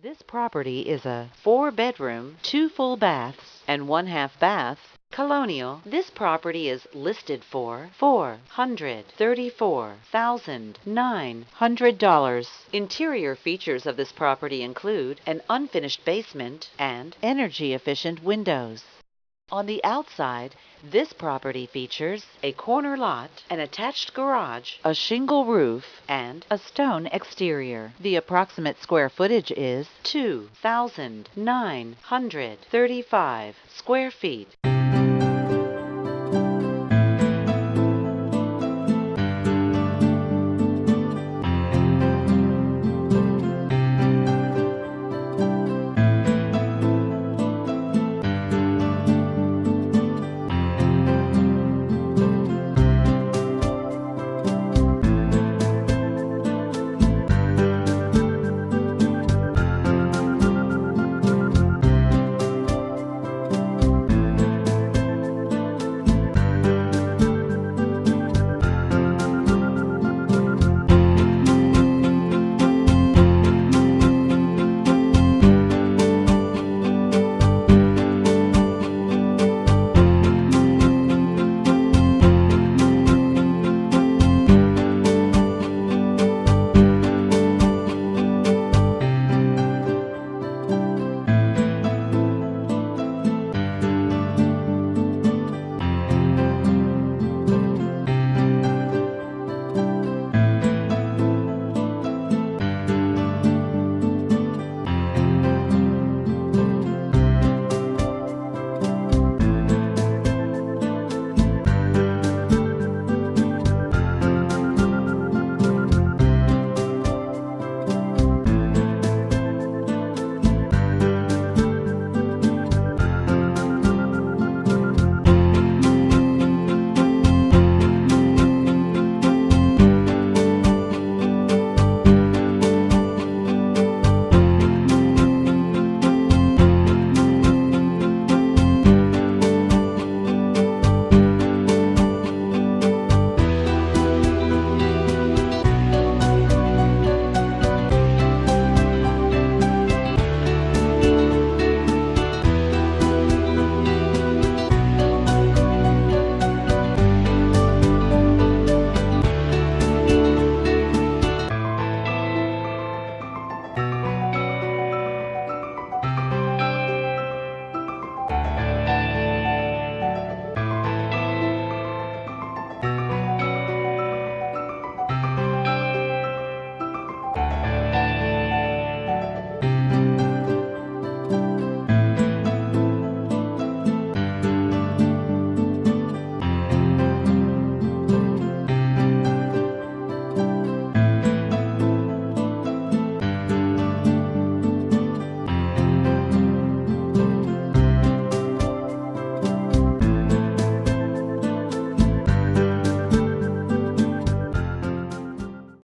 This property is a 4-bedroom, 2 full baths, and 1/2 bath, colonial. This property is listed for $434,900. Interior features of this property include an unfinished basement and energy-efficient windows. On the outside, this property features a corner lot, an attached garage, a shingle roof, and a stone exterior. The approximate square footage is 2,935 square feet.